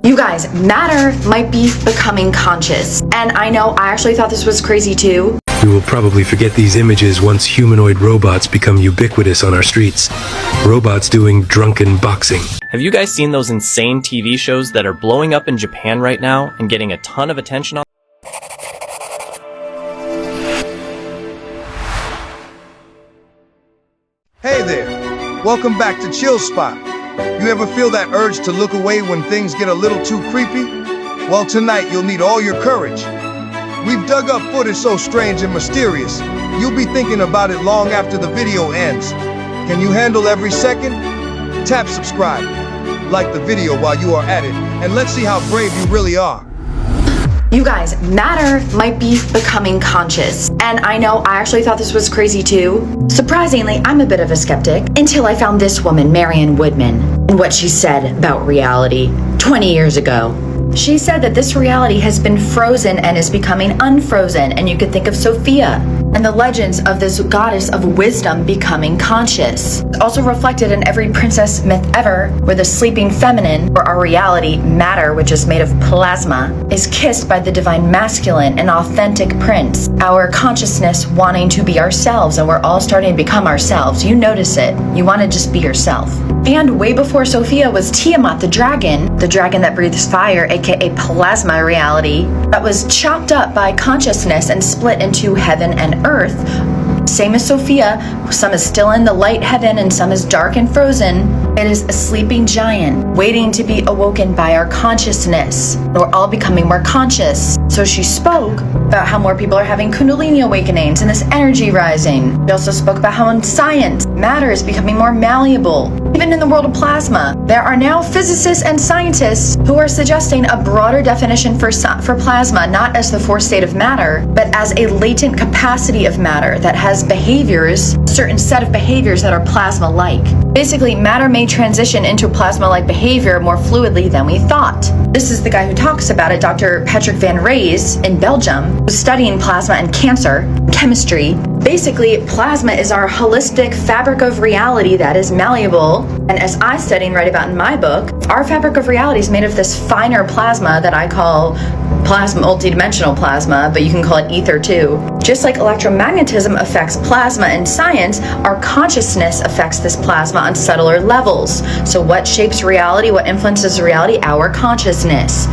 You guys, matter might be becoming conscious. And I know I actually thought this was crazy too. We will probably forget these images once humanoid robots become ubiquitous on our streets. Robots doing drunken boxing. Have you guys seen those insane TV shows that are blowing up in Japan right now and getting a ton of attention on? Hey there, welcome back to Chill Spot. You ever feel that urge to look away when things get a little too creepy? Well, tonight you'll need all your courage. We've dug up footage so strange and mysterious, you'll be thinking about it long after the video ends. Can you handle every second? Tap subscribe, like the video while you are at it, and let's see how brave you really are. You guys, matter might be becoming conscious. And I know I actually thought this was crazy too. Surprisingly, I'm a bit of a skeptic until I found this woman, Marion Woodman, and what she said about reality 20 years ago. She said that this reality has been frozen and is becoming unfrozen, and you could think of Sophia and the legends of this goddess of wisdom becoming conscious. It's also reflected in every princess myth ever, where the sleeping feminine, or our reality, matter, which is made of plasma, is kissed by the divine masculine, an authentic prince. Our consciousness wanting to be ourselves, and we're all starting to become ourselves. You notice it. You want to just be yourself. And way before Sophia was Tiamat, the dragon that breathes fire, aka plasma reality, that was chopped up by consciousness and split into heaven and earth. Same as Sophia, some is still in the light heaven and some is dark and frozen. It is a sleeping giant waiting to be awoken by our consciousness. We're all becoming more conscious. So she spoke about how more people are having Kundalini awakenings and this energy rising. She also spoke about how in science, matter is becoming more malleable. Even in the world of plasma, there are now physicists and scientists who are suggesting a broader definition for plasma, not as the fourth state of matter, but as a latent capacity of matter that has behaviors, a certain set of behaviors that are plasma-like. Basically, matter may transition into plasma-like behavior more fluidly than we thought. This is the guy who talks about it, Dr. Patrick van Rees in Belgium, who's studying plasma and cancer, chemistry. Basically, plasma is our holistic fabric of reality that is malleable. And as I study and write about in my book, our fabric of reality is made of this finer plasma that I call plasma, multidimensional plasma, but you can call it ether too. Just like electromagnetism affects plasma in science, our consciousness affects this plasma on subtler levels. So what shapes reality? What influences reality? Our consciousness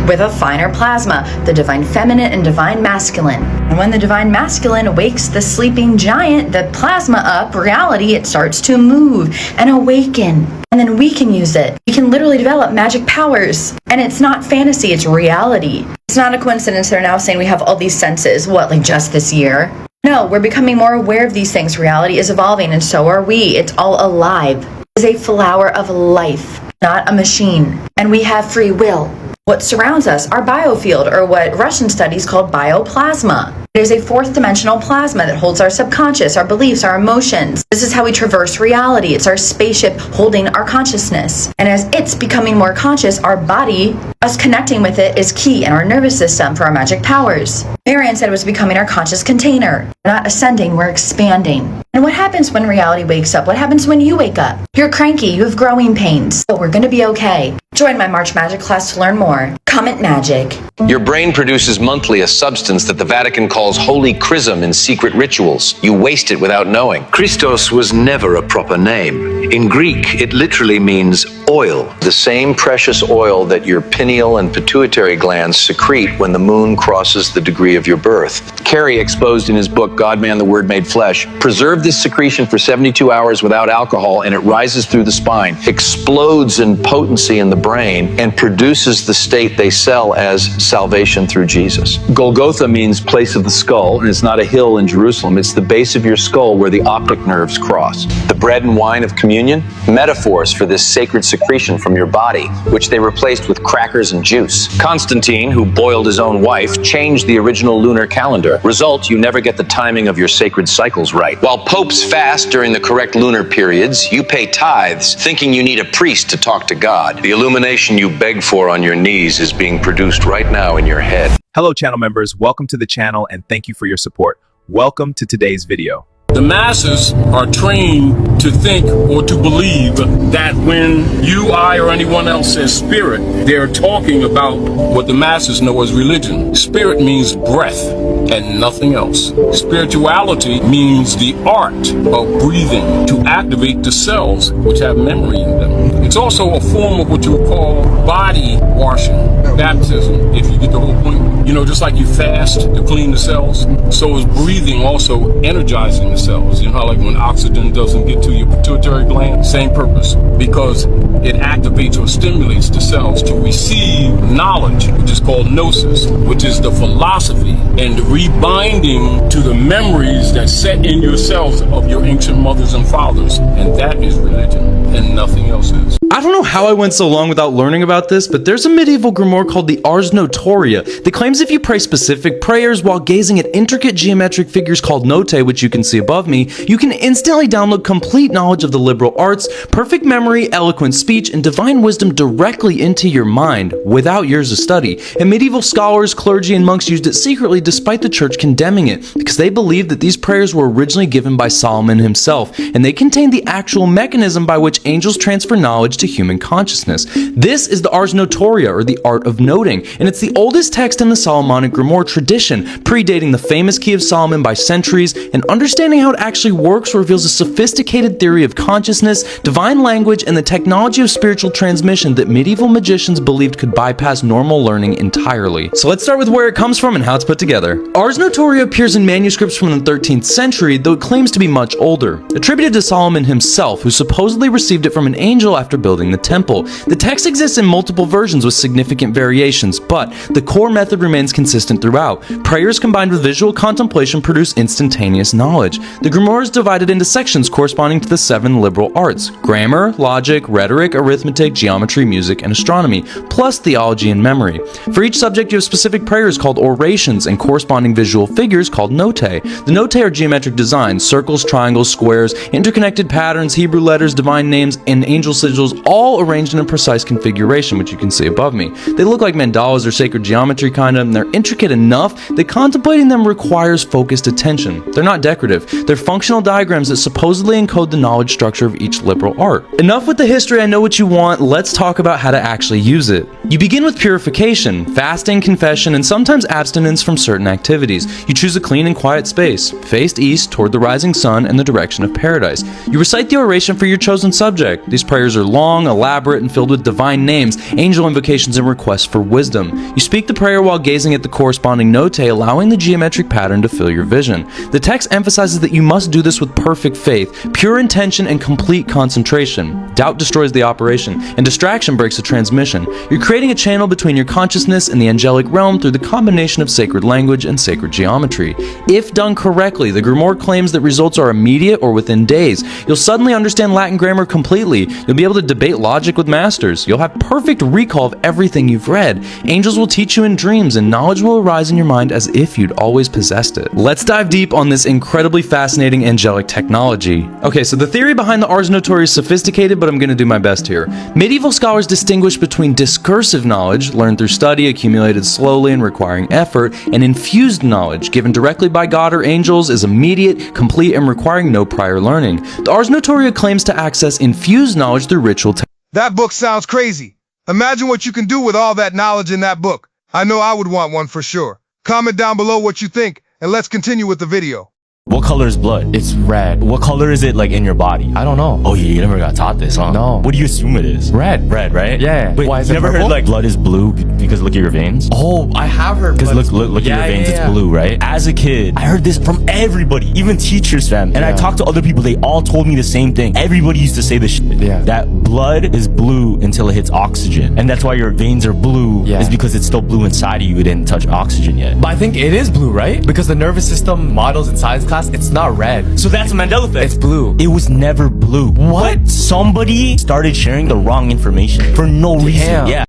with a finer plasma, the divine feminine and divine masculine. And when the divine masculine wakes the sleeping giant, the plasma up, reality, it starts to move and awaken. And then we can use it. We can literally develop magic powers. And it's not fantasy, it's reality. It's not a coincidence they're now saying we have all these senses, like just this year? No, we're becoming more aware of these things. Reality is evolving, and so are we. It's all alive. It is a flower of life, not a machine. And we have free will. What surrounds us, our biofield, or what Russian studies called bioplasma. It is a fourth dimensional plasma that holds our subconscious, our beliefs, our emotions. This is how we traverse reality. It's our spaceship holding our consciousness. And as it's becoming more conscious, our body, us connecting with it, is key in our nervous system for our magic powers. Marian said it was becoming our conscious container. We're not ascending, we're expanding. And what happens when reality wakes up? What happens when you wake up? You're cranky, you have growing pains, but we're gonna be okay. Join my March Magic class to learn more. Comment magic. Your brain produces monthly a substance that the Vatican calls holy chrism in secret rituals. You waste it without knowing. Christos was never a proper name. In Greek, it literally means oil. The same precious oil that your pineal and pituitary glands secrete when the moon crosses the degree of your birth. Perkyy exposed in his book, God, Man, the Word Made Flesh, preserve this secretion for 72 hours without alcohol, and it rises through the spine, explodes in potency in the brain, and produces the state they sell as salvation through Jesus. Golgotha means place of the skull, and it's not a hill in Jerusalem. It's the base of your skull where the optic nerves cross. The bread and wine of communion, metaphors for this sacred secretion from your body, which they replaced with crackers and juice. Constantine, who boiled his own wife, changed the original lunar calendar. Result, you never get the timing of your sacred cycles right. While popes fast during the correct lunar periods, you pay tithes, thinking you need a priest to talk to God. The illumination you beg for on your knees is being produced right now in your head. Hello channel members, welcome to the channel and thank you for your support. Welcome to today's video. The masses are trained to think or to believe that when you, I, or anyone else says spirit, they're talking about what the masses know as religion. Spirit means breath and nothing else. Spirituality means the art of breathing to activate the cells which have memory in them. It's also a form of what you would call body washing, baptism, if you get the whole point. You know, just like you fast to clean the cells, so is breathing also energizing the cells. You know how like when oxygen doesn't get to your pituitary gland? Same purpose, because it activates or stimulates the cells to receive knowledge, which is called gnosis, which is the philosophy and rebinding to the memories that set in your cells of your ancient mothers and fathers. And that is religion, and nothing else is. I don't know how I went so long without learning about this, but there's a medieval grimoire called the Ars Notoria that claims if you pray specific prayers while gazing at intricate geometric figures called notae, which you can see above me, you can instantly download complete knowledge of the liberal arts, perfect memory, eloquent speech, and divine wisdom directly into your mind without years of study. And medieval scholars, clergy, and monks used it secretly despite the church condemning it, because they believed that these prayers were originally given by Solomon himself, and they contained the actual mechanism by which angels transfer knowledge to human consciousness. This is the Ars Notoria, or the art of noting, and it's the oldest text in the Solomonic grimoire tradition, predating the famous Key of Solomon by centuries, and understanding how it actually works reveals a sophisticated theory of consciousness, divine language, and the technology of spiritual transmission that medieval magicians believed could bypass normal learning entirely. So let's start with where it comes from and how it's put together. Ars Notoria appears in manuscripts from the 13th century, though it claims to be much older, attributed to Solomon himself, who supposedly received it from an angel after building the temple. The text exists in multiple versions with significant variations, but the core method remains consistent throughout. Prayers combined with visual contemplation produce instantaneous knowledge. The grimoire is divided into sections corresponding to the 7 liberal arts: grammar, logic, rhetoric, arithmetic, geometry, music, and astronomy, plus theology and memory. For each subject, you have specific prayers called orations and corresponding visual figures called notae. The notae are geometric designs: circles, triangles, squares, interconnected patterns, Hebrew letters, divine names, and angel sigils, all arranged in a precise configuration, which you can see above me. They look like mandalas or sacred geometry kinda, and they're intricate enough that contemplating them requires focused attention. They're not decorative. They're functional diagrams that supposedly encode the knowledge structure of each liberal art. Enough with the history, I know what you want, let's talk about how to actually use it. You begin with purification, fasting, confession, and sometimes abstinence from certain activities. You choose a clean and quiet space, faced east toward the rising sun and the direction of paradise. You recite the oration for your chosen subject. These prayers are long, elaborate, and filled with divine names, angel invocations, and requests for wisdom. You speak the prayer while gazing at the corresponding notae, allowing the geometric pattern to fill your vision. The text emphasizes that you must do this with perfect faith, pure intention, and complete concentration. Doubt destroys the operation, and distraction breaks the transmission. You're creating a channel between your consciousness and the angelic realm through the combination of sacred language and sacred geometry. If done correctly, the grimoire claims that results are immediate or within days. You'll suddenly understand Latin grammar completely. You'll be able to debate logic with masters. You'll have perfect recall of everything you've read. Angels will teach you in dreams, and knowledge will arise in your mind as if you'd always possessed it. Let's dive deep on this incredibly fascinating angelic technology. Okay, so the theory behind the Ars Notoria is sophisticated, but I'm going to do my best here. Medieval scholars distinguish between discursive knowledge, learned through study, accumulated slowly and requiring effort, and infused knowledge, given directly by God or angels, is immediate, complete, and requiring no prior learning. The Ars Notoria claims to access infused knowledge through ritual That book sounds crazy. Imagine what you can do with all that knowledge in that book. I know I would want one for sure. Comment down below what you think, and let's continue with the video. What color is blood? It's red. What color is it like in your body? I don't know. Oh, you never got taught this, huh? No. What do you assume it is? Red. Red, right? Yeah. Wait, why is you never heard like blood is blue because look at your veins? Oh, I have heard. Because look at your veins, it's blue, right? As a kid, I heard this from everybody, even teachers, fam. And I talked to other people, they all told me the same thing. Everybody used to say this shit. Yeah. That blood is blue until it hits oxygen. And that's why your veins are blue, is because it's still blue inside of you. It didn't touch oxygen yet. But I think it is blue, right? Because the nervous system models in science class, it's not red. So that's a Mandela effect. It's blue. It was never blue. What? Somebody started sharing the wrong information for no reason. Yeah.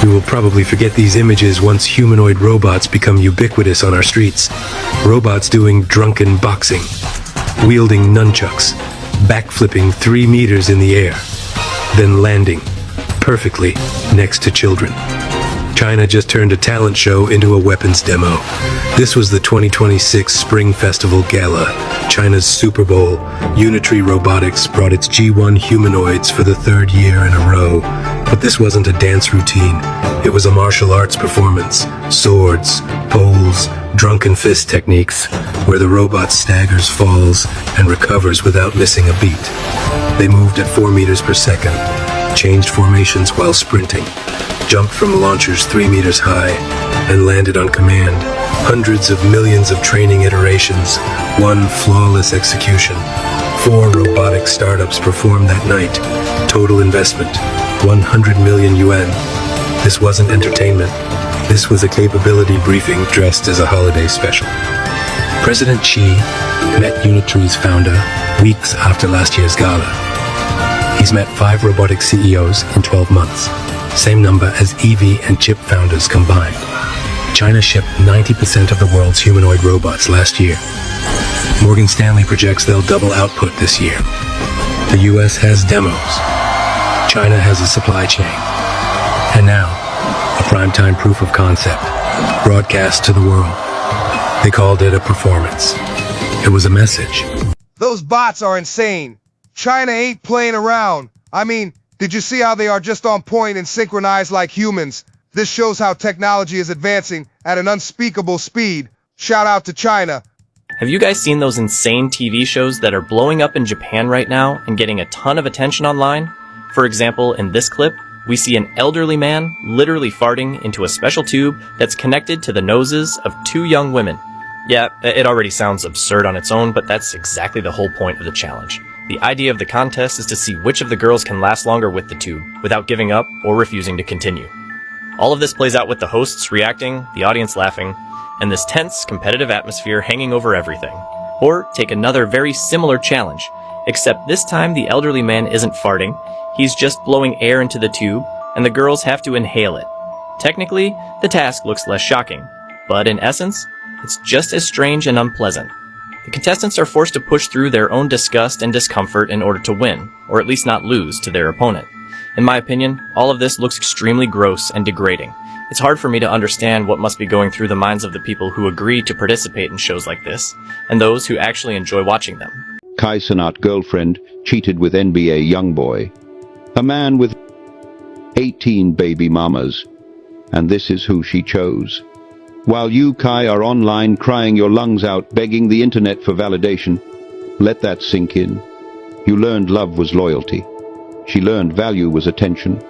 We will probably forget these images once humanoid robots become ubiquitous on our streets. Robots doing drunken boxing, wielding nunchucks, backflipping 3 meters in the air, then landing, perfectly next to children. China just turned a talent show into a weapons demo. This was the 2026 Spring Festival Gala, China's Super Bowl. Unitary Robotics brought its G1 humanoids for the third year in a row. But this wasn't a dance routine. It was a martial arts performance. Swords, poles, drunken fist techniques, where the robot staggers, falls, and recovers without missing a beat. They moved at 4 meters per second, changed formations while sprinting, jumped from launchers 3 meters high, and landed on command. Hundreds of millions of training iterations, one flawless execution. 4 robotic startups performed that night. Total investment, 100 million yuan. This wasn't entertainment. This was a capability briefing dressed as a holiday special. President Xi met Unitary's founder weeks after last year's gala. He's met 5 robotic CEOs in 12 months. Same number as EV and chip founders combined. China shipped 90% of the world's humanoid robots last year. Morgan Stanley projects they'll double output this year. The US has demos. China has a supply chain. And now, a primetime proof of concept, broadcast to the world. They called it a performance. It was a message. Those bots are insane. China ain't playing around. I mean, did you see how they are just on point and synchronized like humans? This shows how technology is advancing at an unspeakable speed. Shout out to China. Have you guys seen those insane TV shows that are blowing up in Japan right now and getting a ton of attention online? For example, in this clip, we see an elderly man literally farting into a special tube that's connected to the noses of 2 young women. Yeah, it already sounds absurd on its own, but that's exactly the whole point of the challenge. The idea of the contest is to see which of the girls can last longer with the tube, without giving up or refusing to continue. All of this plays out with the hosts reacting, the audience laughing, and this tense, competitive atmosphere hanging over everything. Or take another very similar challenge, except this time the elderly man isn't farting, he's just blowing air into the tube, and the girls have to inhale it. Technically, the task looks less shocking, but in essence, it's just as strange and unpleasant. The contestants are forced to push through their own disgust and discomfort in order to win, or at least not lose to their opponent. In my opinion, all of this looks extremely gross and degrading. It's hard for me to understand what must be going through the minds of the people who agree to participate in shows like this, and those who actually enjoy watching them. Kai Cenat girlfriend cheated with NBA youngboy. A man with 18 baby mamas. And this is who she chose. While you, Kai, are online crying your lungs out, begging the internet for validation, let that sink in. You learned love was loyalty. She learned value was attention.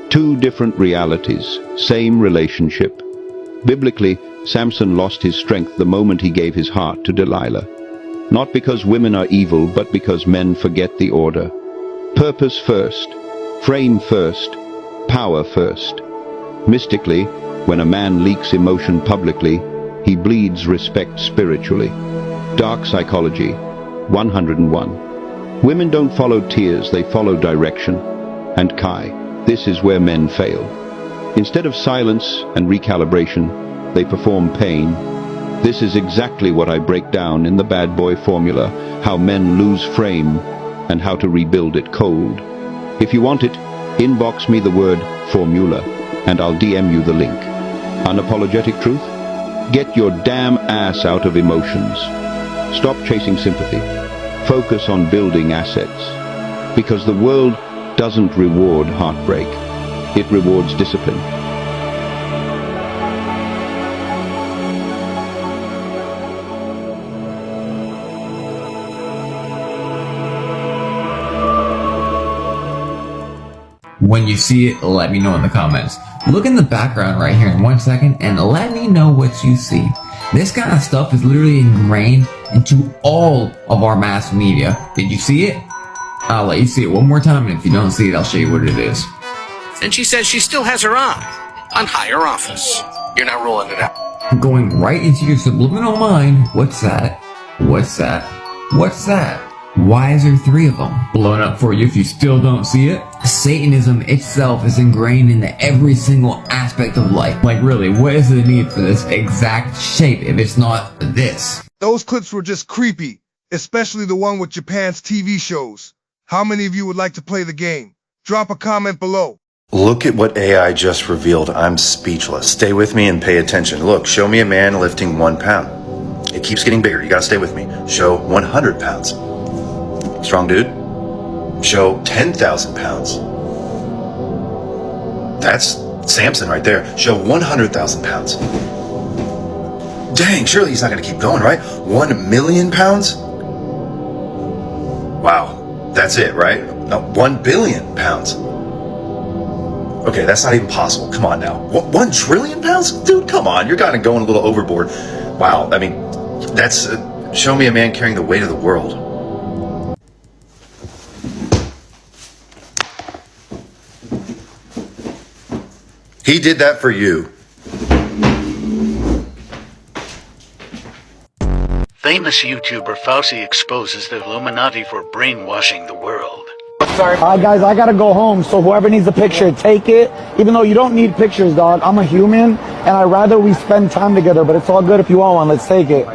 2 different realities, same relationship. Biblically, Samson lost his strength the moment he gave his heart to Delilah. Not because women are evil, but because men forget the order. Purpose first, frame first, power first. Mystically, when a man leaks emotion publicly, he bleeds respect spiritually. Dark Psychology, 101. Women don't follow tears, they follow direction. And Kai, this is where men fail. Instead of silence and recalibration, they perform pain. This is exactly what I break down in the Bad Boy Formula, how men lose frame and how to rebuild it cold. If you want it, inbox me the word formula and I'll DM you the link. Unapologetic truth? Get your damn ass out of emotions. Stop chasing sympathy. Focus on building assets. Because the world doesn't reward heartbreak. It rewards discipline. When you see it, let me know in the comments. Look in the background right here in 1 second and let me know what you see. This kind of stuff is literally ingrained into all of our mass media. Did you see it? I'll let you see it one more time, and if you don't see it, I'll show you what it is. And she says she still has her eye on higher office. You're not ruling it out. Going right into your subliminal mind. What's that? What's that? What's that? Why is there 3 of them? Blowing up for you if you still don't see it. Satanism itself is ingrained into every single aspect of life. Like really, what is the need for this exact shape if it's not this? Those clips were just creepy, especially the one with Japan's TV shows. How many of you would like to play the game? Drop a comment below. Look at what AI just revealed. I'm speechless. Stay with me and pay attention. Look, show me a man lifting 1 pound. It keeps getting bigger. You gotta stay with me. Show 100 pounds. Strong dude. Show 10,000 pounds. That's Samson right there. Show 100,000 pounds. Dang, surely he's not gonna keep going, right? 1 million pounds? Wow, that's it, right? No, 1 billion pounds. Okay, that's not even possible. Come on now. 1 trillion pounds? Dude, come on. You're kind of going a little overboard. Wow, I mean, that's... show me a man carrying the weight of the world. He did that for you. Famous YouTuber Fauci exposes the Illuminati for brainwashing the world. Alright guys, I gotta go home, so whoever needs a picture, take it. Even though you don't need pictures, dog. I'm a human, and I'd rather we spend time together, but it's all good if you want one. Let's take it.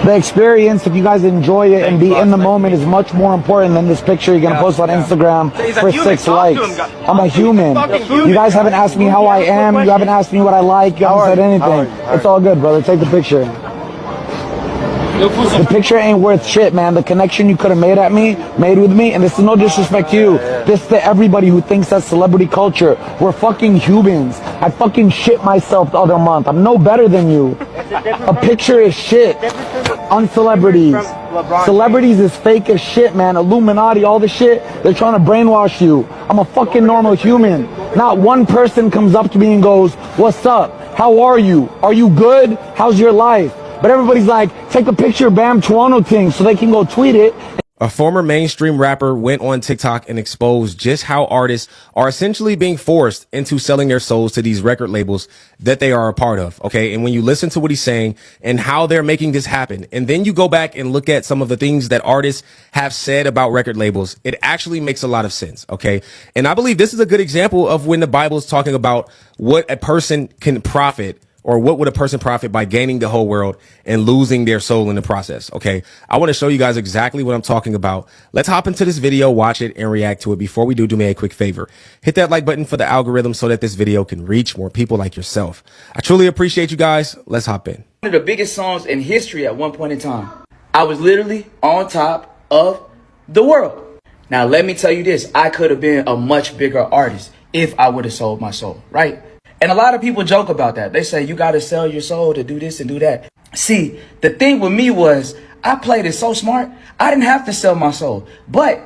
The experience, if you guys enjoy it and be in the moment, is much more important than this picture you're gonna post on Instagram for 6 likes. I'm a human. You guys haven't asked me how I am. You haven't asked me what I like. You haven't said anything. It's all good, brother. Take the picture. The picture ain't worth shit, man. The connection you could have made with me, and this is no disrespect to you. This is to everybody who thinks that's celebrity culture. We're fucking humans. I fucking shit myself the other month. I'm no better than you. A picture is shit on celebrities. Celebrities is fake as shit, man. Illuminati, all the shit. They're trying to brainwash you. I'm a fucking normal human. Not one person comes up to me and goes, "What's up? How are you? Are you good? How's your life?" But everybody's like, take a picture, bam, Toronto thing, so they can go tweet it. A former mainstream rapper went on TikTok and exposed just how artists are essentially being forced into selling their souls to these record labels that they are a part of. Okay. And when you listen to what he's saying and how they're making this happen, and then you go back and look at some of the things that artists have said about record labels, it actually makes a lot of sense. Okay. And I believe this is a good example of when the Bible is talking about what a person can profit, or what would a person profit by gaining the whole world and losing their soul in the process? Okay. I want to show you guys exactly what I'm talking about. Let's hop into this video, watch it, and react to it. Before we do me a quick favor. Hit that like button for the algorithm so that this video can reach more people like yourself. I truly appreciate you guys. Let's hop in. One of the biggest songs in history at one point in time. I was literally on top of the world. Now, let me tell you this. I could have been a much bigger artist if I would have sold my soul, right? And a lot of people joke about that. They say, you got to sell your soul to do this and do that. See, the thing with me was I played it so smart. I didn't have to sell my soul, but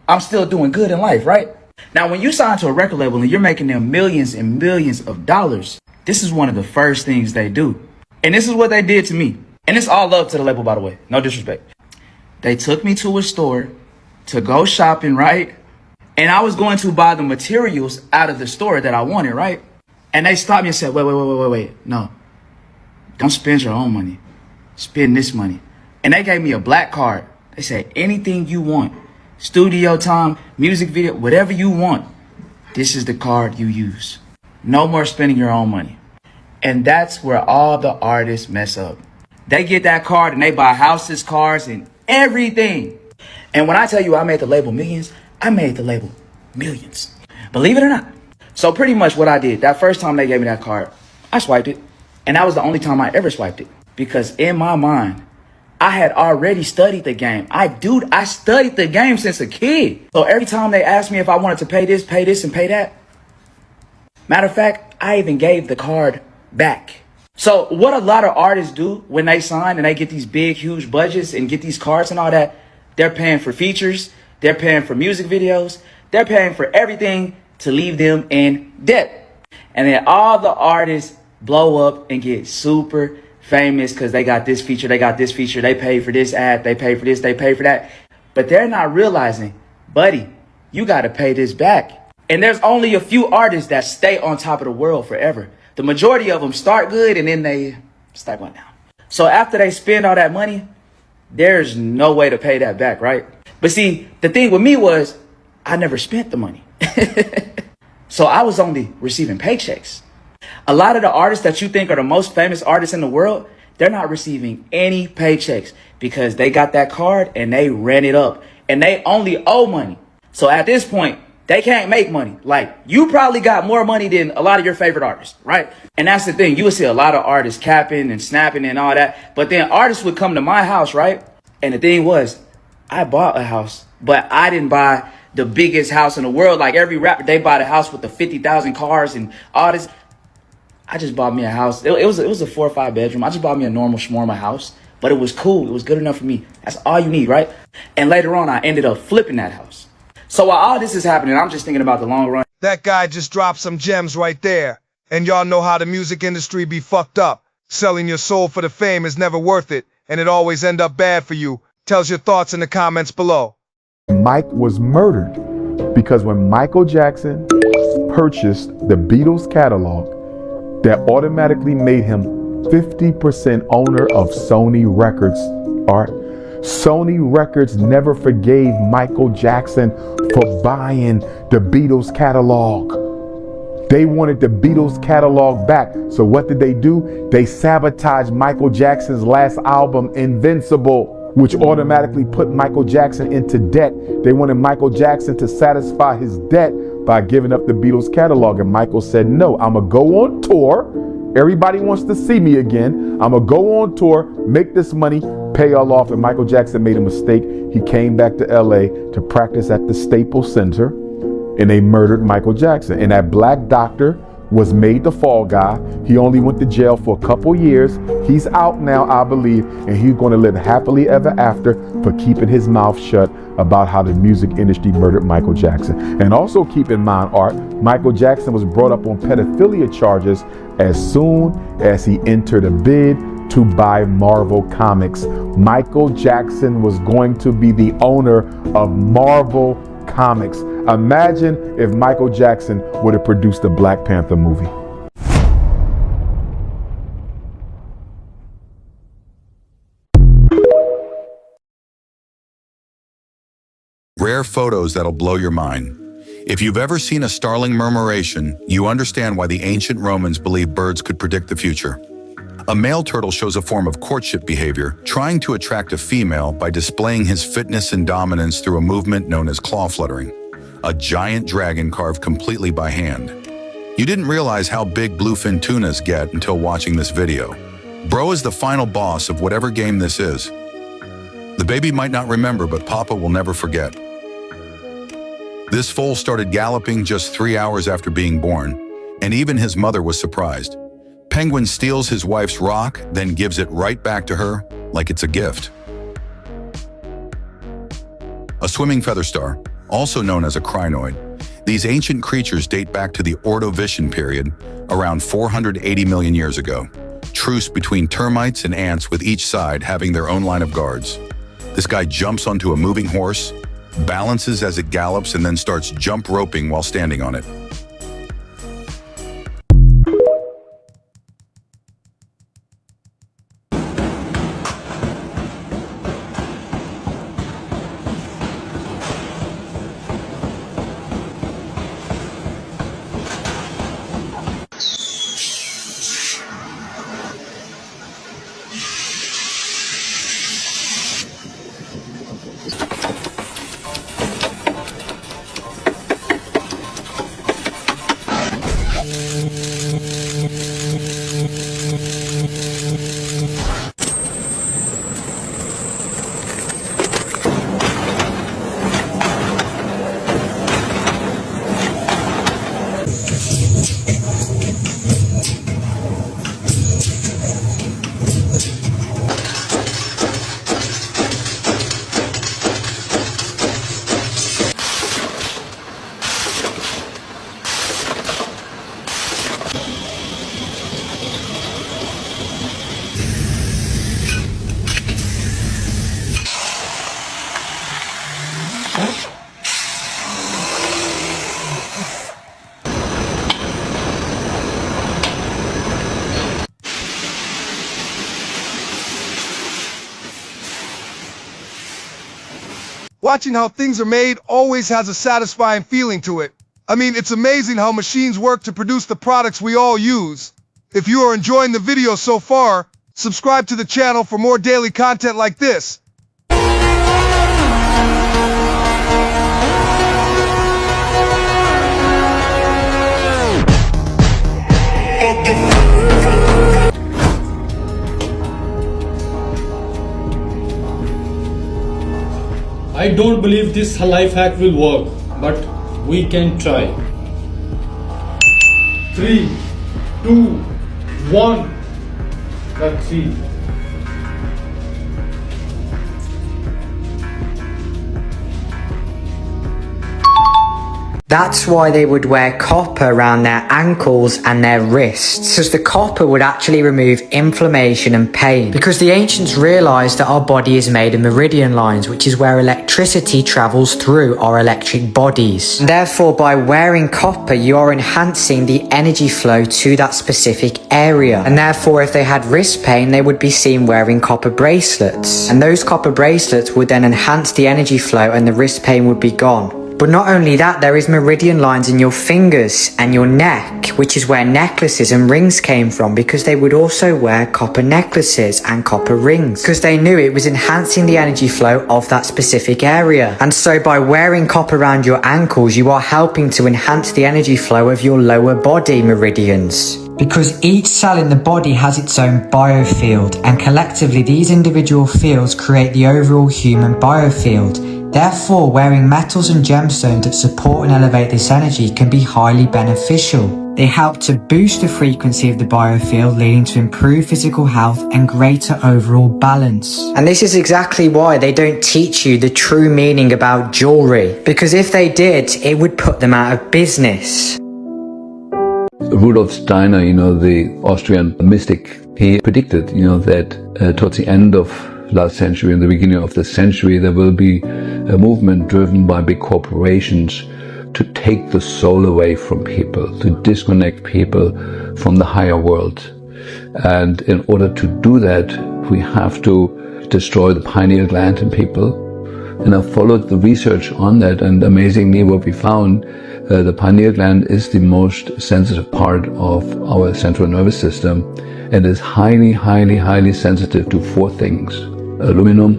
I'm still doing good in life, right? Now, when you sign to a record label and you're making them millions and millions of dollars, this is one of the first things they do. And this is what they did to me. And it's all love to the label, by the way. No disrespect. They took me to a store to go shopping, right? And I was going to buy the materials out of the store that I wanted, right? And they stopped me and said, wait. No, don't spend your own money. Spend this money. And they gave me a black card. They said, anything you want, studio time, music video, whatever you want, this is the card you use. No more spending your own money. And that's where all the artists mess up. They get that card and they buy houses, cars, and everything. And when I tell you I made the label millions, I made the label millions. Believe it or not. So pretty much what I did, that first time they gave me that card, I swiped it. And that was the only time I ever swiped it. Because in my mind, I had already studied the game. I studied the game since a kid. So every time they asked me if I wanted to pay this, and pay that. Matter of fact, I even gave the card back. So what a lot of artists do when they sign and they get these big, huge budgets and get these cards and all that, they're paying for features. They're paying for music videos. They're paying for everything to leave them in debt. And then all the artists blow up and get super famous because they got this feature, they got this feature, they pay for this ad, they pay for this, they pay for that. But they're not realizing, buddy, you got to pay this back. And there's only a few artists that stay on top of the world forever. The majority of them start good and then they start going down. So after they spend all that money, there's no way to pay that back, right? But see, the thing with me was I never spent the money. So I was only receiving paychecks. A lot of the artists that you think are the most famous artists in the world, they're not receiving any paychecks because they got that card and they ran it up and they only owe money. So at this point, They can't make money. Like, you probably got more money than a lot of your favorite artists, right? And that's the thing. You would see a lot of artists capping and snapping and all that. But then artists would come to my house, right? And the thing was, I bought a house, but I didn't buy the biggest house in the world. Like every rapper, they buy the house with the 50,000 cars and all this. I just bought me a house. It was a 4 or 5 bedroom. I just bought me a normal shmorma house, but it was cool. It was good enough for me. That's all you need, right? And later on, I ended up flipping that house. So while all this is happening, I'm just thinking about the long run. That guy just dropped some gems right there. And y'all know how the music industry be fucked up. Selling your soul for the fame is never worth it, and it always end up bad for you. Tell us your thoughts in the comments below. Mike was murdered because when Michael Jackson purchased the Beatles catalog, that automatically made him 50% owner of Sony Records. Art. Sony Records never forgave Michael Jackson for buying the Beatles catalog. They wanted the Beatles catalog back. So what did they do? They sabotaged Michael Jackson's last album, Invincible, which automatically put Michael Jackson into debt. They wanted Michael Jackson to satisfy his debt by giving up the Beatles catalog. And Michael said, no, I'm gonna go on tour. Everybody wants to see me again. I'm gonna go on tour, make this money, pay all off. And Michael Jackson made a mistake. He came back to LA to practice at the Staples Center, and they murdered Michael Jackson. And that black doctor was made the fall guy. He only went to jail for a couple years. He's out now, I believe, and he's going to live happily ever after for keeping his mouth shut about how the music industry murdered Michael Jackson. And also keep in mind, Art, Michael Jackson was brought up on pedophilia charges as soon as he entered a bid to buy Marvel Comics. Michael Jackson was going to be the owner of Marvel Comics. Imagine if Michael Jackson would have produced a Black Panther movie. Rare photos that'll blow your mind. If you've ever seen a starling murmuration, you understand why the ancient Romans believed birds could predict the future. A male turtle shows a form of courtship behavior, trying to attract a female by displaying his fitness and dominance through a movement known as claw fluttering. A giant dragon carved completely by hand. You didn't realize how big bluefin tunas get until watching this video. Bro is the final boss of whatever game this is. The baby might not remember, but Papa will never forget. This foal started galloping just 3 hours after being born, and even his mother was surprised. Penguin steals his wife's rock, then gives it right back to her like it's a gift. A swimming feather star, also known as a crinoid. These ancient creatures date back to the Ordovician period, around 480 million years ago. Truce between termites and ants, with each side having their own line of guards. This guy jumps onto a moving horse, balances as it gallops, and then starts jump roping while standing on it. Watching how things are made always has a satisfying feeling to it. I mean, it's amazing how machines work to produce the products we all use. If you are enjoying the video so far, subscribe to the channel for more daily content like this. I don't believe this life hack will work, but we can try. 3, 2, 1. Let's see. That's why they would wear copper around their ankles and their wrists, because the copper would actually remove inflammation and pain. Because the ancients realized that our body is made of meridian lines, which is where electricity travels through our electric bodies. And therefore, by wearing copper, you are enhancing the energy flow to that specific area. And therefore, if they had wrist pain, they would be seen wearing copper bracelets. And those copper bracelets would then enhance the energy flow and the wrist pain would be gone. But not only that, there is meridian lines in your fingers and your neck, which is where necklaces and rings came from, because they would also wear copper necklaces and copper rings, because they knew it was enhancing the energy flow of that specific area. And so by wearing copper around your ankles, you are helping to enhance the energy flow of your lower body meridians. Because each cell in the body has its own biofield, and collectively these individual fields create the overall human biofield. Therefore, wearing metals and gemstones that support and elevate this energy can be highly beneficial. They help to boost the frequency of the biofield, leading to improved physical health and greater overall balance. And this is exactly why they don't teach you the true meaning about jewelry, because if they did, it would put them out of business. Rudolf Steiner, the Austrian mystic, he predicted, that towards the end of last century and the beginning of this century, there will be a movement driven by big corporations to take the soul away from people, to disconnect people from the higher world. And in order to do that, we have to destroy the pineal gland in people. And I followed the research on that, and amazingly what we found, the pineal gland is the most sensitive part of our central nervous system and is highly, highly, highly sensitive to 4 things: aluminum,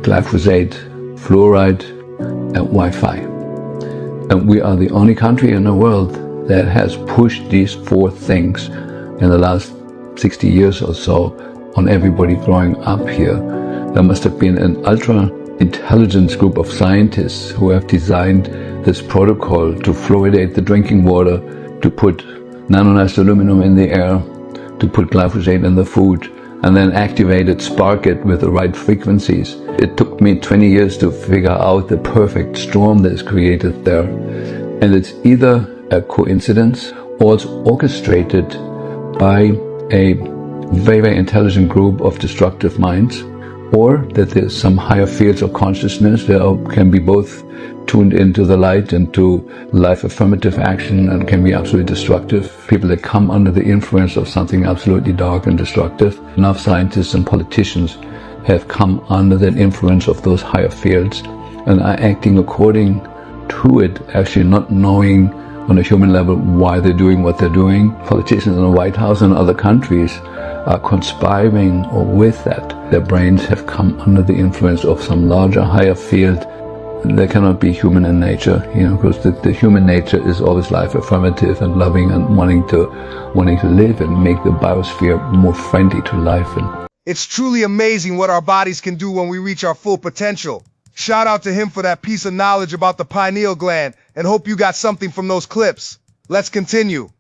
glyphosate, fluoride, and Wi-Fi. And we are the only country in the world that has pushed these 4 things in the last 60 years or so on everybody growing up here. There must have been an ultra-intelligent group of scientists who have designed this protocol to fluoridate the drinking water, to put nanonized aluminum in the air, to put glyphosate in the food, and then activate it, spark it with the right frequencies. It took me 20 years to figure out the perfect storm that is created there. And it's either a coincidence or it's orchestrated by a very, very intelligent group of destructive minds, or that there's some higher fields of consciousness that can be both tuned into the light, into life affirmative action, and can be absolutely destructive. People that come under the influence of something absolutely dark and destructive. Enough scientists and politicians have come under that influence of those higher fields and are acting according to it, actually not knowing on a human level why they're doing what they're doing. Politicians in the White House and other countries are conspiring with that. Their brains have come under the influence of some larger, higher field. They cannot be human in nature, because the human nature is always life affirmative and loving and wanting to live and make the biosphere more friendly to life. It's truly amazing what our bodies can do when we reach our full potential. Shout out to him for that piece of knowledge about the pineal gland, and hope you got something from those clips. Let's continue.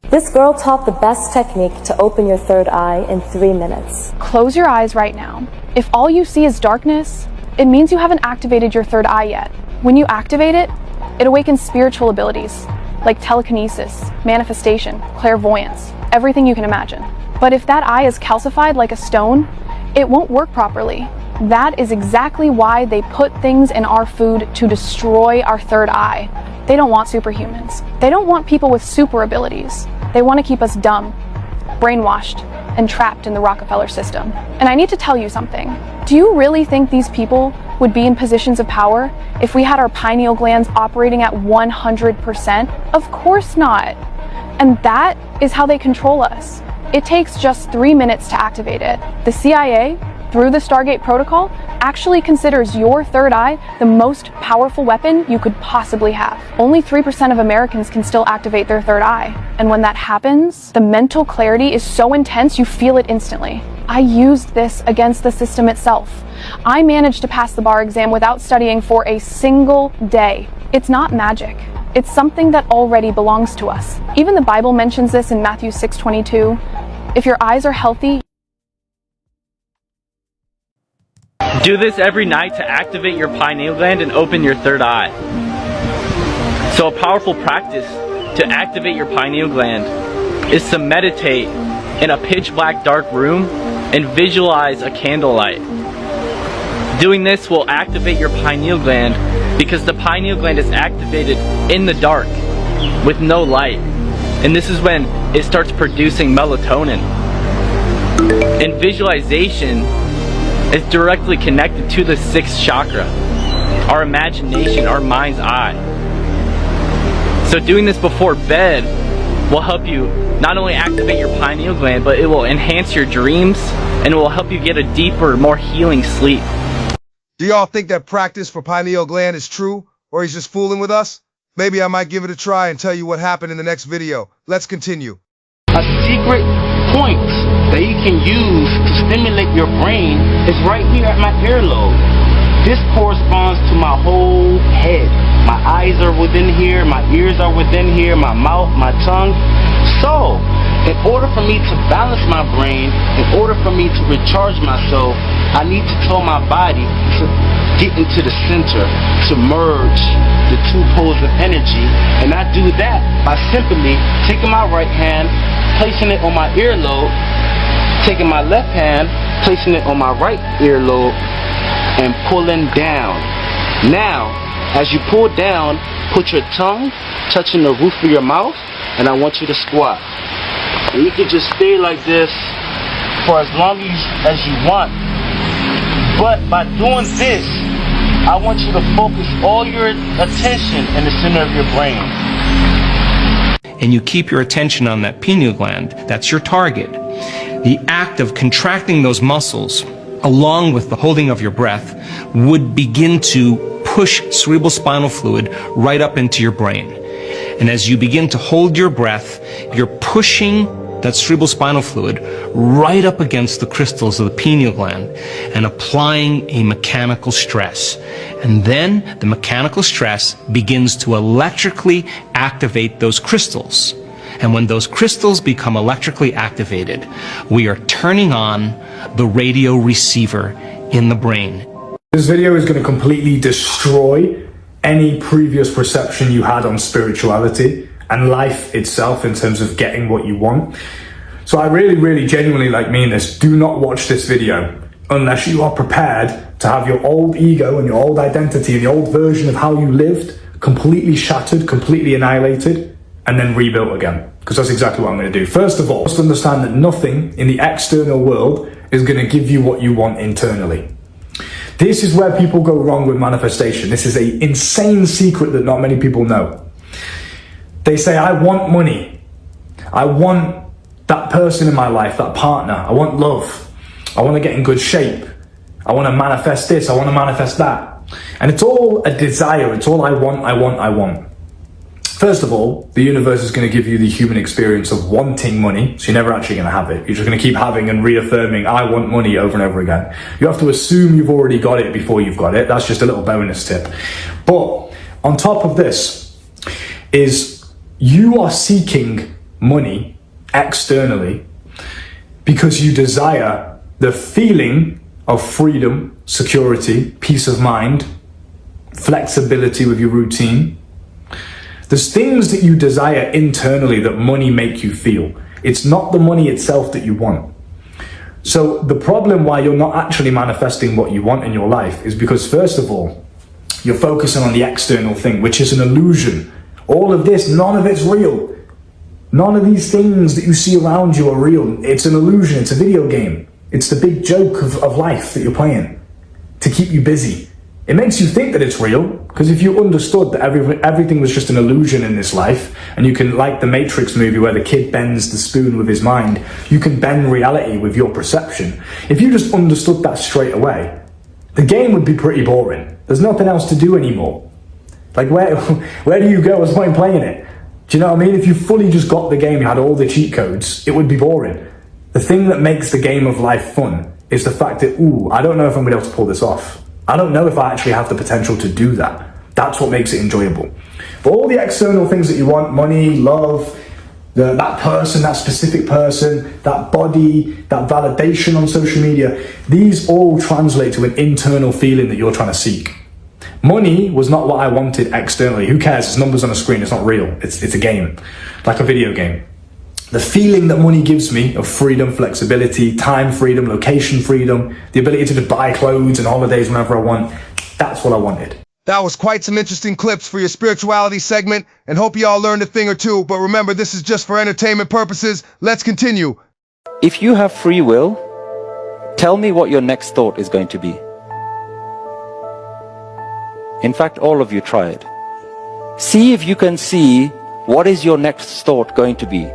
This girl taught the best technique to open your third eye in 3 minutes. Close your eyes right now. If all you see is darkness, it means you haven't activated your third eye yet. When you activate it, it awakens spiritual abilities like telekinesis, manifestation, clairvoyance, everything you can imagine. But if that eye is calcified like a stone, it won't work properly. That is exactly why they put things in our food to destroy our third eye. They don't want superhumans. They don't want people with super abilities. They want to keep us dumb, brainwashed, and trapped in the Rockefeller system. And I need to tell you something. Do you really think these people would be in positions of power if we had our pineal glands operating at 100%? Of course not. And that is how they control us. It takes just 3 minutes to activate it. The CIA, through the Stargate Protocol, actually considers your third eye the most powerful weapon you could possibly have. Only 3% of Americans can still activate their third eye. And when that happens, the mental clarity is so intense you feel it instantly. I used this against the system itself. I managed to pass the bar exam without studying for a single day. It's not magic. It's something that already belongs to us. Even the Bible mentions this in Matthew 6:22. If your eyes are healthy, do this every night to activate your pineal gland and open your third eye. So a powerful practice to activate your pineal gland is to meditate in a pitch black dark room and visualize a candlelight. Doing this will activate your pineal gland because the pineal gland is activated in the dark with no light. And this is when it starts producing melatonin. And visualization is directly connected to the sixth chakra, our imagination, our mind's eye. So doing this before bed will help you not only activate your pineal gland, but it will enhance your dreams and it will help you get a deeper, more healing sleep. Do y'all think that practice for pineal gland is true, or he's just fooling with us? Maybe I might give it a try and tell you what happened in the next video. Let's continue. A secret point that you can use to stimulate your brain is right here at my earlobe. This corresponds to my whole head. My eyes are within here, my ears are within here, my mouth, my tongue. So, in order for me to balance my brain, in order for me to recharge myself, I need to tell my body to get into the center, to merge the two poles of energy. And I do that by simply taking my right hand, placing it on my earlobe, taking my left hand, placing it on my right earlobe, and pulling down. Now, as you pull down, put your tongue touching the roof of your mouth, and I want you to squat. And you can just stay like this for as long as you want. But by doing this, I want you to focus all your attention in the center of your brain. And you keep your attention on that pineal gland, that's your target. The act of contracting those muscles, along with the holding of your breath, would begin to push cerebral spinal fluid right up into your brain. And as you begin to hold your breath, you're pushing that cerebral spinal fluid right up against the crystals of the pineal gland and applying a mechanical stress. And then the mechanical stress begins to electrically activate those crystals. And when those crystals become electrically activated, we are turning on the radio receiver in the brain. This video is going to completely destroy any previous perception you had on spirituality and life itself in terms of getting what you want. So I really genuinely mean this. Do not watch this video unless you are prepared to have your old ego and your old identity and the old version of how you lived completely shattered, completely annihilated, and then rebuilt again. Because that's exactly what I'm going to do. First of all, just understand that nothing in the external world is going to give you what you want internally. This is where people go wrong with manifestation. This is an insane secret that not many people know. They say, I want money. I want that person in my life, that partner. I want love. I want to get in good shape. I want to manifest this. I want to manifest that. And it's all a desire. It's all I want. First of all, the universe is going to give you the human experience of wanting money, so you're never actually going to have it. You're just going to keep having and reaffirming, I want money over and over again. You have to assume you've already got it before you've got it. That's just a little bonus tip. But on top of this is you are seeking money externally because you desire the feeling of freedom, security, peace of mind, flexibility with your routine. There's things that you desire internally that money make you feel. It's not the money itself that you want. So the problem why you're not actually manifesting what you want in your life is because, first of all, you're focusing on the external thing, which is an illusion. All of this, none of it's real. None of these things that you see around you are real. It's an illusion. It's a video game. It's the big joke of life that you're playing to keep you busy. It makes you think that it's real, because if you understood that everything was just an illusion in this life, and you can, like the Matrix movie where the kid bends the spoon with his mind, you can bend reality with your perception. If you just understood that straight away, the game would be pretty boring. There's nothing else to do anymore. Like, where do you go? What's the point in playing it? Do you know what I mean? If you fully just got the game, you had all the cheat codes, it would be boring. The thing that makes the game of life fun is the fact that, ooh, I don't know if I'm going to be able to pull this off. I don't know if I actually have the potential to do that. That's what makes it enjoyable. But all the external things that you want, money, love, that person, that specific person, that body, that validation on social media, these all translate to an internal feeling that you're trying to seek. Money was not what I wanted externally. Who cares? It's numbers on a screen. It's not real. It's a game, like a video game. The feeling that money gives me of freedom, flexibility, time freedom, location freedom, the ability to just buy clothes and holidays whenever I want, that's what I wanted. That was quite some interesting clips for your spirituality segment, and hope you all learned a thing or two, but remember, this is just for entertainment purposes. Let's continue. If you have free will, tell me what your next thought is going to be. In fact, all of you try it. See if you can see what is your next thought going to be.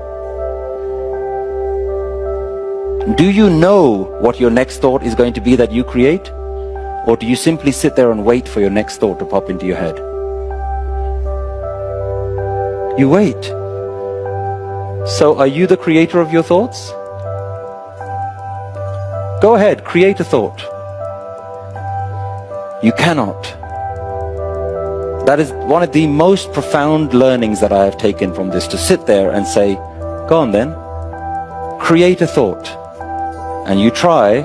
Do you know what your next thought is going to be that you create? Or do you simply sit there and wait for your next thought to pop into your head? You wait. So are you the creator of your thoughts? Go ahead, create a thought. You cannot. That is one of the most profound learnings that I have taken from this, to sit there and say, go on then, create a thought. And you try,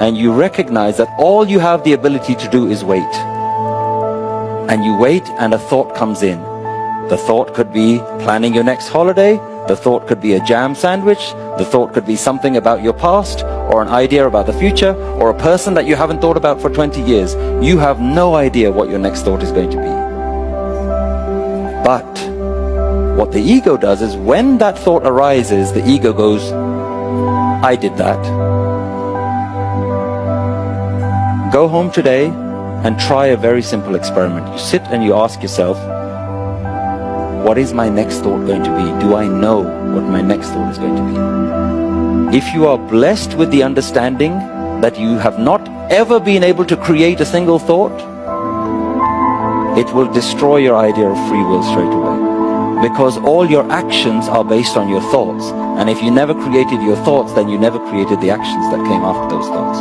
and you recognize that all you have the ability to do is wait. And you wait, and a thought comes in. The thought could be planning your next holiday. The thought could be a jam sandwich. The thought could be something about your past, or an idea about the future, or a person that you haven't thought about for 20 years. You have no idea what your next thought is going to be. But what the ego does is, when that thought arises, the ego goes, I did that. Go home today and try a very simple experiment. You sit and you ask yourself, what is my next thought going to be? Do I know what my next thought is going to be? If you are blessed with the understanding that you have not ever been able to create a single thought, it will destroy your idea of free will straight away. Because all your actions are based on your thoughts. And if you never created your thoughts, then you never created the actions that came after those thoughts.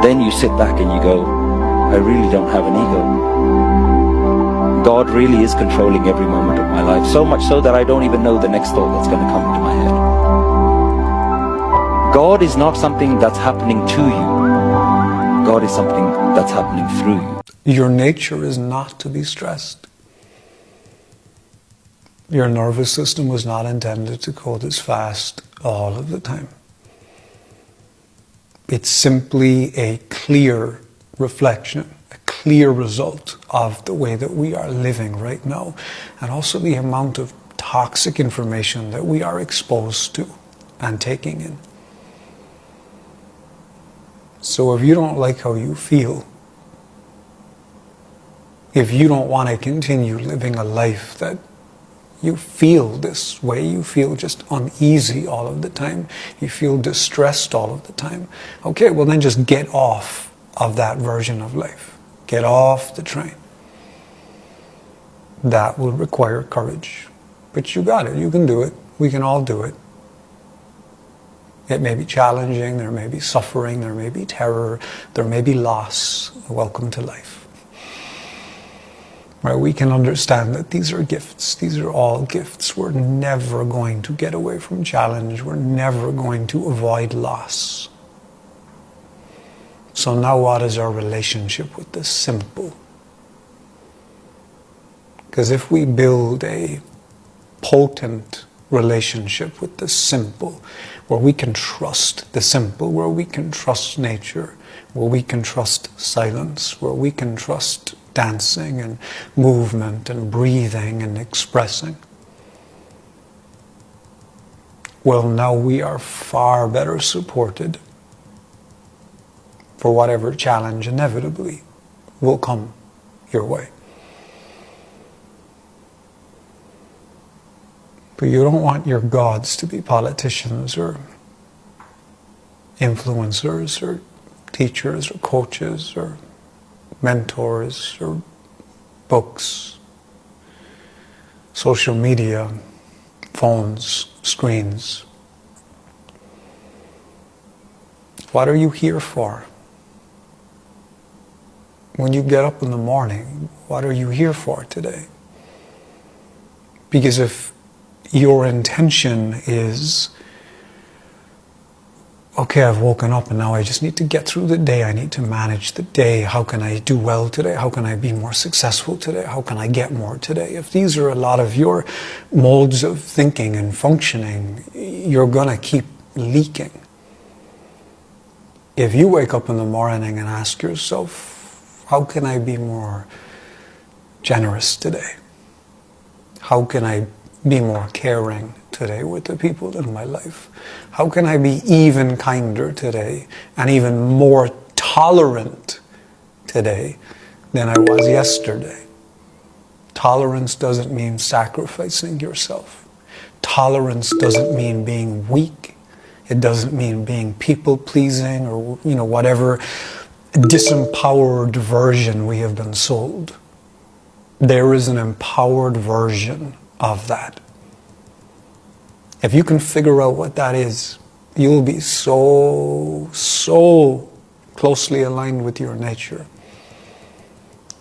Then you sit back and you go, I really don't have an ego. God really is controlling every moment of my life, so much so that I don't even know the next thought that's going to come into my head. God is not something that's happening to you. God is something that's happening through you. Your nature is not to be stressed. Your nervous system was not intended to go this fast all of the time. It's simply a clear reflection, a clear result of the way that we are living right now, and also the amount of toxic information that we are exposed to and taking in. So if you don't like how you feel, if you don't want to continue living a life that you feel this way, you feel just uneasy all of the time, you feel distressed all of the time, okay, well then just get off of that version of life. Get off the train. That will require courage. But you got it, you can do it, we can all do it. It may be challenging, there may be suffering, there may be terror, there may be loss. Welcome to life. Right, we can understand that these are gifts. These are all gifts. We're never going to get away from challenge. We're never going to avoid loss. So now what is our relationship with the simple? Because if we build a potent relationship with the simple, where we can trust the simple, where we can trust nature, where we can trust silence, where we can trust dancing and movement and breathing and expressing, well, now we are far better supported for whatever challenge inevitably will come your way. But you don't want your gods to be politicians or influencers or teachers or coaches or mentors or books, social media, phones, screens. What are you here for? When you get up in the morning, what are you here for today? Because if your intention is, okay, I've woken up and now I just need to get through the day. I need to manage the day. How can I do well today? How can I be more successful today? How can I get more today? If these are a lot of your modes of thinking and functioning, you're going to keep leaking. If you wake up in the morning and ask yourself, how can I be more generous today? How can I be more caring today with the people in my life? How can I be even kinder today and even more tolerant today than I was yesterday? Tolerance doesn't mean sacrificing yourself. Tolerance doesn't mean being weak. It doesn't mean being people-pleasing or, whatever disempowered version we have been sold. There is an empowered version of that. If you can figure out what that is, you'll be so closely aligned with your nature.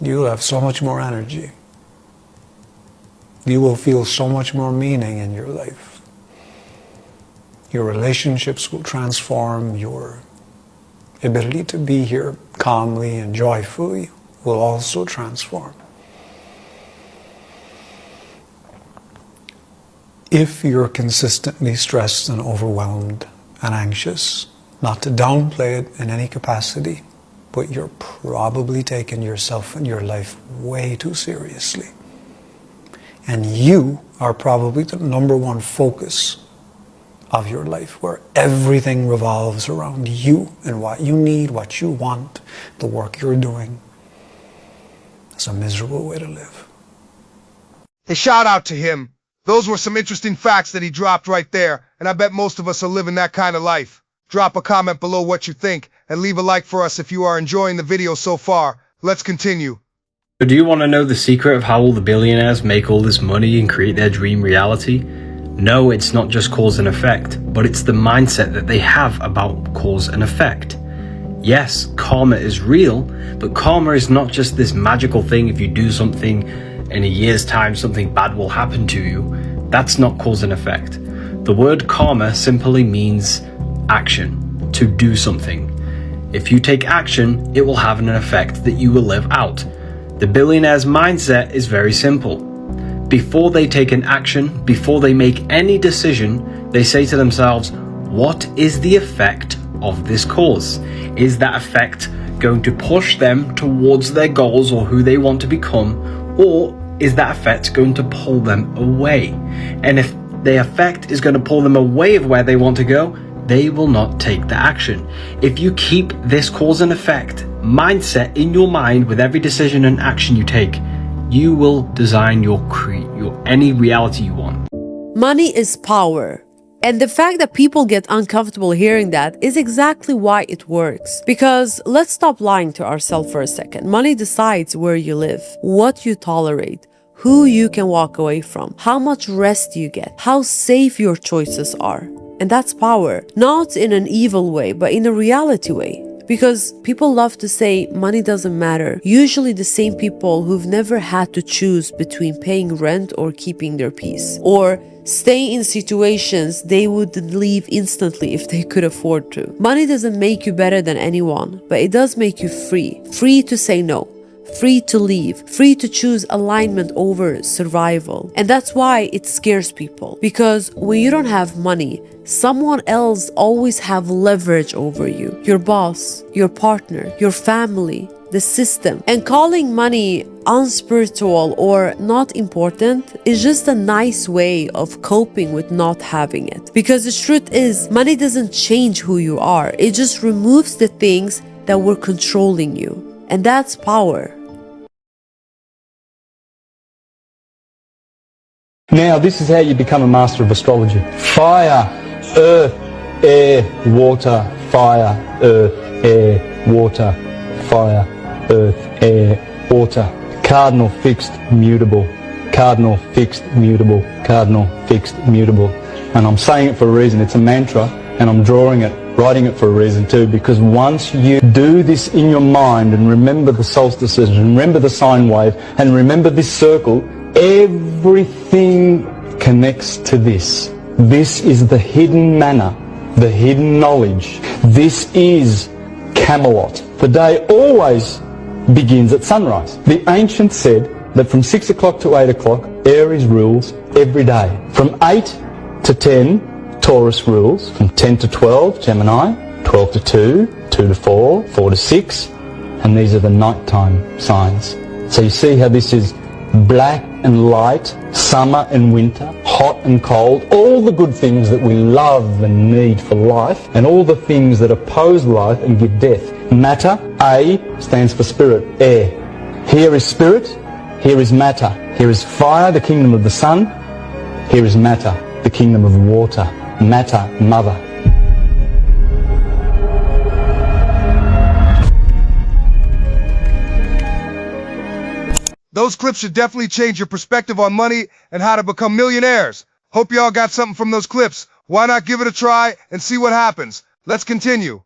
You'll have so much more energy. You will feel so much more meaning in your life. Your relationships will transform. Your ability to be here calmly and joyfully will also transform. If you're consistently stressed and overwhelmed and anxious, not to downplay it in any capacity, but you're probably taking yourself and your life way too seriously. And you are probably the number one focus of your life, where everything revolves around you and what you need, what you want, the work you're doing. It's a miserable way to live. A shout out to him. Those were some interesting facts that he dropped right there, and I bet most of us are living that kind of life. Drop a comment below what you think, and leave a like for us if you are enjoying the video so far. Let's continue. Do you want to know the secret of how all the billionaires make all this money and create their dream reality? No, it's not just cause and effect, but it's the mindset that they have about cause and effect. Yes, karma is real, but karma is not just this magical thing. If you do something, in a year's time something bad will happen to you. That's not cause and effect. The word karma simply means action, to do something. If you take action, it will have an effect that you will live out. The billionaire's mindset is very simple. Before they take an action, before they make any decision, they say to themselves, what is the effect of this cause? Is that effect going to push them towards their goals or who they want to become, or is that effect going to pull them away? And if the effect is going to pull them away of where they want to go, they will not take the action. If you keep this cause and effect mindset in your mind with every decision and action you take, you will design your any reality you want. Money is power. And the fact that people get uncomfortable hearing that is exactly why it works. Because let's stop lying to ourselves for a second. Money decides where you live, what you tolerate, who you can walk away from, how much rest you get, how safe your choices are. And that's power. Not in an evil way, but in a reality way. Because people love to say money doesn't matter. Usually the same people who've never had to choose between paying rent or keeping their peace. Or stay in situations they would leave instantly if they could afford to. Money doesn't make you better than anyone, but it does make you free. Free to say no. Free to leave. Free to choose alignment over survival. And that's why it scares people. Because when you don't have money, someone else always have leverage over you. Your boss, your partner, your family, the system. And calling money unspiritual or not important is just a nice way of coping with not having it. Because the truth is, money doesn't change who you are. It just removes the things that were controlling you. And that's power. Now, this is how you become a master of astrology. Fire, earth, air, water, fire, earth, air, water, fire, earth, air, water. Cardinal, fixed, mutable. Cardinal, fixed, mutable. Cardinal, fixed, mutable. And I'm saying it for a reason. It's a mantra, and I'm drawing it writing it for a reason too, because once you do this in your mind and remember the solstices and remember the sine wave and remember this circle, everything connects to this. This is the hidden manna, the hidden knowledge. This is Camelot. The day always begins at sunrise. The ancients said that from 6 o'clock to 8 o'clock, Aries rules every day. From 8 to 10, Taurus rules. From 10 to 12, Gemini. 12 to 2, 2 to 4, 4 to 6. And these are the nighttime signs. So you see how this is black and light, summer and winter, hot and cold, all the good things that we love and need for life, and all the things that oppose life and give death. Matter, A, stands for spirit, air. Here is spirit, here is matter. Here is fire, the kingdom of the sun. Here is matter, the kingdom of water. Matter, mother. Those clips should definitely change your perspective on money and how to become millionaires. Hope y'all got something from those clips. Why not give it a try and see what happens? Let's continue.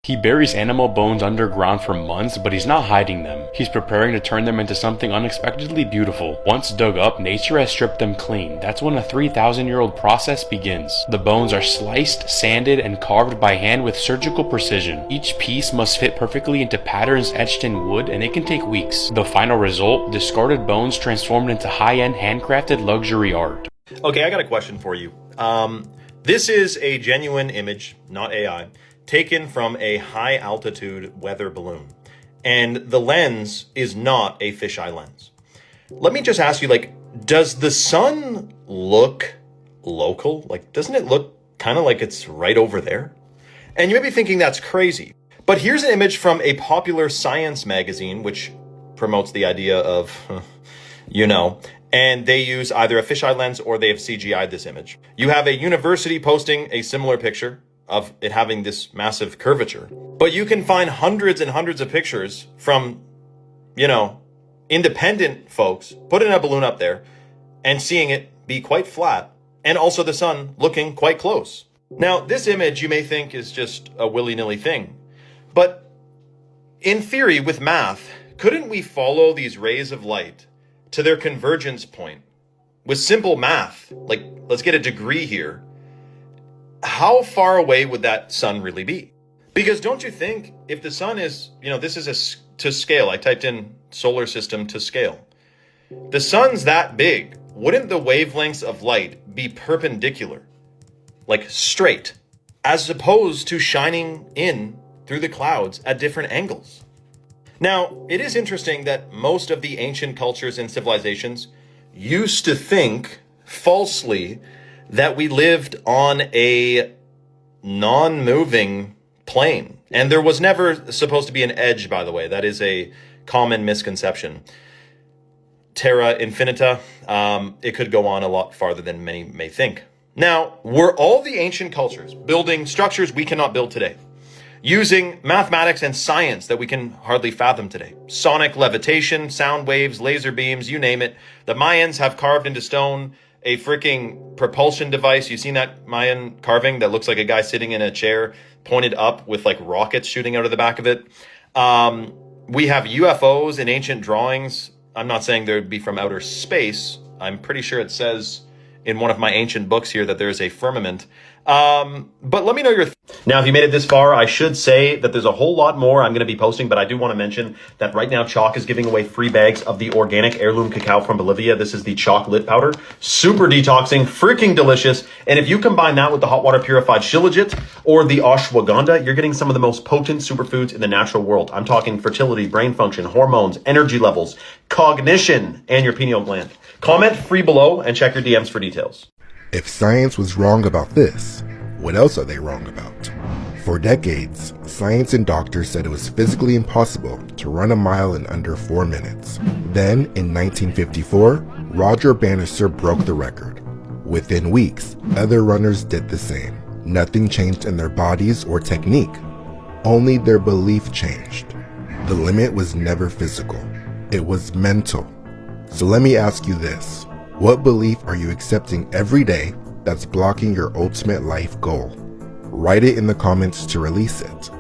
He buries animal bones underground for months, but he's not hiding them. He's preparing to turn them into something unexpectedly beautiful. Once dug up, nature has stripped them clean. That's when a 3,000-year-old process begins. The bones are sliced, sanded, and carved by hand with surgical precision. Each piece must fit perfectly into patterns etched in wood, and it can take weeks. The final result, discarded bones transformed into high-end handcrafted luxury art. Okay, I got a question for you. This is a genuine image, not AI, taken from a high-altitude weather balloon. And the lens is not a fisheye lens. Let me just ask you, does the sun look local? Doesn't it look kind of like it's right over there? And you may be thinking that's crazy. But here's an image from a popular science magazine, which promotes the idea of, and they use either a fisheye lens or they have CGI'd this image. You have a university posting a similar picture of it having this massive curvature. But you can find hundreds and hundreds of pictures from, independent folks putting a balloon up there and seeing it be quite flat, and also the sun looking quite close. Now, this image you may think is just a willy-nilly thing, but in theory, with math, couldn't we follow these rays of light to their convergence point with simple math? Let's get a degree here. How far away would that sun really be? Because don't you think if the sun is, this is to scale. I typed in solar system to scale. The sun's that big. Wouldn't the wavelengths of light be perpendicular, straight, as opposed to shining in through the clouds at different angles? Now, it is interesting that most of the ancient cultures and civilizations used to think falsely that we lived on a non-moving plane. And there was never supposed to be an edge, by the way. That is a common misconception. Terra infinita, it could go on a lot farther than many may think. Now, were all the ancient cultures building structures we cannot build today, using mathematics and science that we can hardly fathom today? Sonic levitation, sound waves, laser beams, you name it. The Mayans have carved into stone a freaking propulsion device. You've seen that Mayan carving that looks like a guy sitting in a chair pointed up with rockets shooting out of the back of it. We have UFOs in ancient drawings. I'm not saying they'd be from outer space. I'm pretty sure it says in one of my ancient books here that there's a firmament. But let me know your Now, if you made it this far, I should say that there's a whole lot more I'm going to be posting, but I do want to mention that right now Chalk is giving away free bags of the organic heirloom cacao from Bolivia. This is the Chalk Lit Powder. Super detoxing, freaking delicious. And if you combine that with the hot water purified shilajit or the ashwagandha, you're getting some of the most potent superfoods in the natural world. I'm talking fertility, brain function, hormones, energy levels, cognition, and your pineal gland. Comment free below and check your DMs for details. If science was wrong about this, what else are they wrong about? For decades, science and doctors said it was physically impossible to run a mile in under 4 minutes. Then, in 1954, Roger Bannister broke the record. Within weeks, other runners did the same. Nothing changed in their bodies or technique. Only their belief changed. The limit was never physical. It was mental. So let me ask you this. What belief are you accepting every day that's blocking your ultimate life goal? write it in the comments to release it.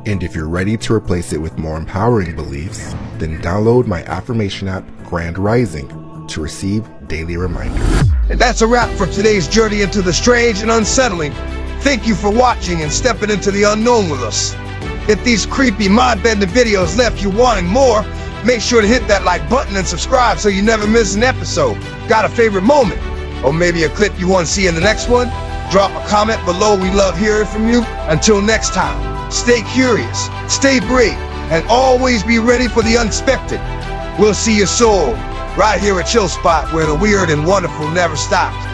And if you're ready to replace it with more empowering beliefs, then download my affirmation app, Grand Rising, to receive daily reminders. And that's a wrap for today's journey into the strange and unsettling. Thank you for watching and stepping into the unknown with us. If these creepy mind-bending videos left you wanting more, make sure to hit that like button and subscribe so you never miss an episode. Got a favorite moment? Or maybe a clip you want to see in the next one? Drop a comment below. We love hearing from you. Until next time, stay curious, stay brave, and always be ready for the unexpected. We'll see you soon, right here at Chill Spot, where the weird and wonderful never stops.